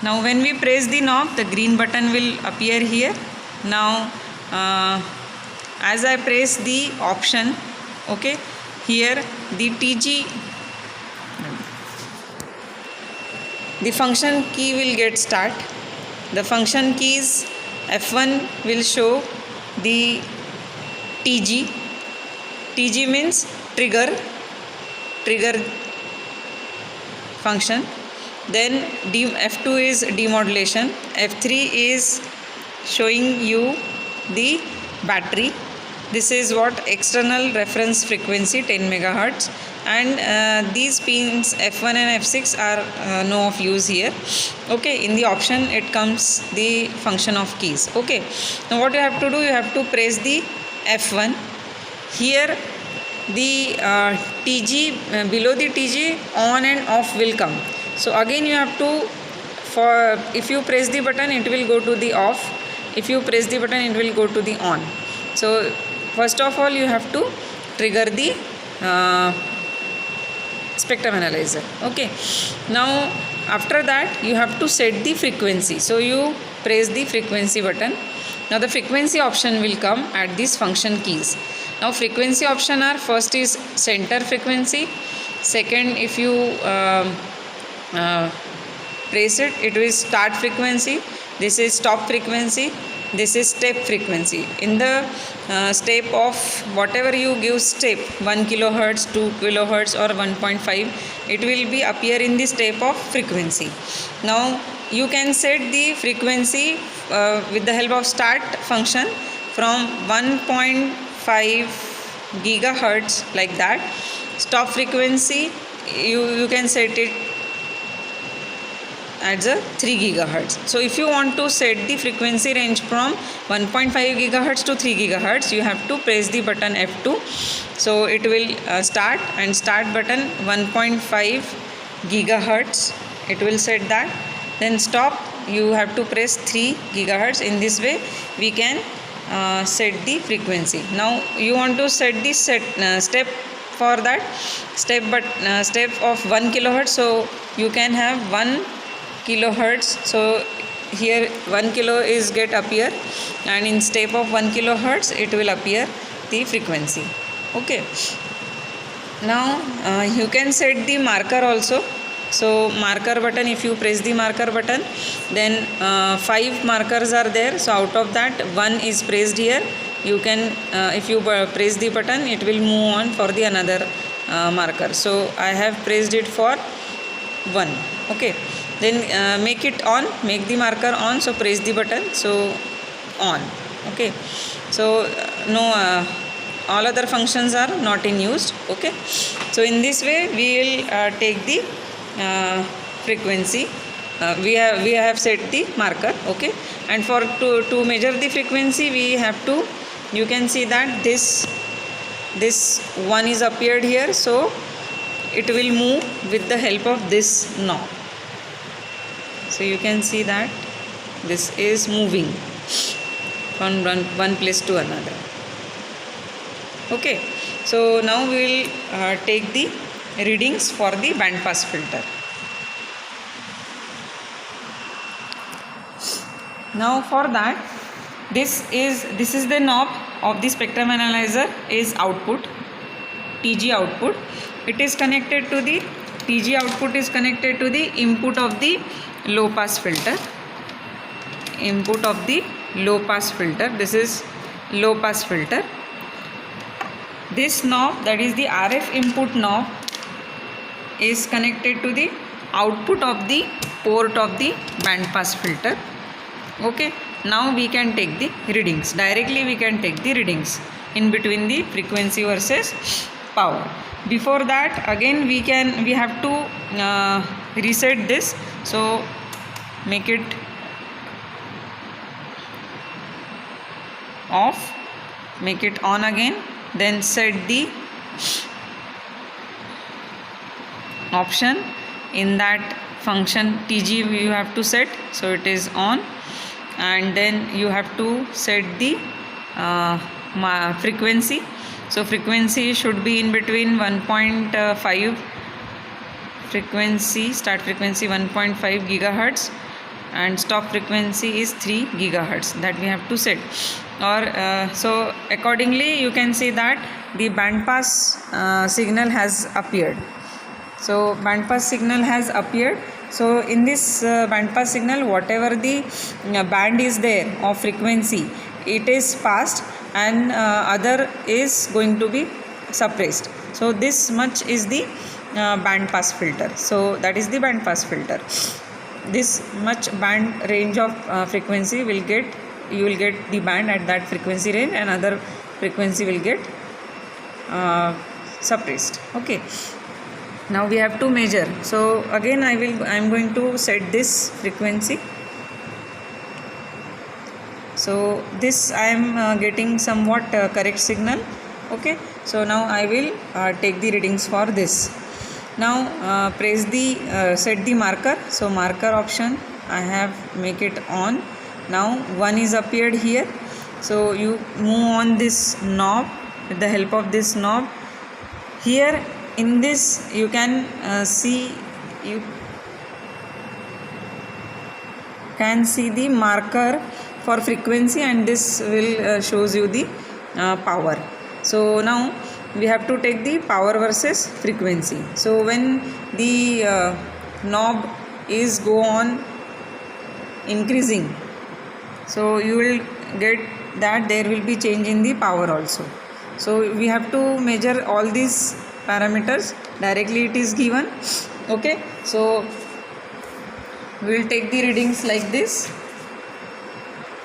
Now when we press the knob, the green button will appear here. Now as I press the option, okay, here the TG, the function key will get start. The function keys F1 will show the TG. TG means trigger function. Then F2 is demodulation. F3 is showing you the battery. This is what external reference frequency 10 megahertz, and these pins F1 and F6 are no of use here. Okay, in the option it comes the function of keys. Okay, now what you have to do, you have to press the F1. Here the TG, below the TG, on and off will come. So again you have to, if you press the button it will go to the off, if you press the button it will go to the on. So first of all you have to trigger the spectrum analyzer. Okay, now after that you have to set the frequency. So you press the frequency button. Now the frequency option will come at these function keys. Now frequency option are, first is center frequency, second if you press it, it will start frequency, this is stop frequency, this is step frequency. In the step of whatever you give step, 1 kilohertz, 2 kilohertz or 1.5, it will be appear in the step of frequency. Now you can set the frequency with the help of start function from 1.5 gigahertz like that. Stop frequency you can set it at the 3 gigahertz. So if you want to set the frequency range from 1.5 gigahertz to 3 gigahertz, you have to press the button F2. So it will start, and start button 1.5 gigahertz, it will set that. Then stop, you have to press 3 gigahertz. In this way we can set the frequency. Now you want to set the step for that step, but step of 1 kilohertz, so you can have 1 kilohertz. So here 1 kilo is get appear, and in step of 1 kilohertz it will appear the frequency. Okay, now you can set the marker also. So marker button, if you press the marker button, then 5 markers are there. So out of that 1 is pressed here. You can if you press the button it will move on for the another marker. So I have pressed it for 1. Okay, then make it on, make the marker on. So press the button, so on. Okay, so no all other functions are not in use. Okay, so in this way we will take the frequency. We have set the marker. Okay, and for to measure the frequency we have to, you can see that this one is appeared here, so it will move with the help of this knob. So you can see that this is moving from one place to another. Okay, so now we will take the readings for the band pass filter. Now for that, this is the knob of the spectrum analyzer, is output, TG output. It is connected to the TG output is connected to the input of the low pass filter. Input of the low pass filter. This is low pass filter. This knob, that is the RF input knob, is connected to the output of the port of the band pass filter. Okay, now we can take the readings. Directly we can take the readings in between the frequency versus power. Before that, again we have to reset this. So make it off, make it on again, then set the option. In that function TG you have to set, so it is on, and then you have to set the frequency. So frequency should be in between 1.5 frequency, start frequency 1.5 gigahertz, and stop frequency is 3 gigahertz, that we have to set. Or so accordingly you can see that the band pass signal has appeared. So band pass signal has appeared. So in this band pass signal, whatever the band is there of frequency, it is passed, and other is going to be suppressed. So this much is the band pass filter. So that is the band pass filter. This much band range of frequency you will get the band at that frequency range, and other frequency will get suppressed. Okay, now we have to measure. So again I am going to set this frequency. So this I am getting somewhat correct signal. Okay, so now I will take the readings for this. Now press the set the marker. So marker option I have make it on. Now 1 is appeared here. So you move on this knob with the help of this knob. Here in this you can see the marker for frequency, and this will shows you the power. So now we have to take the power versus frequency. So when the knob is go on increasing, so you will get that there will be change in the power also. So we have to measure all these parameters directly, it is given. Okay, so we will take the readings like this.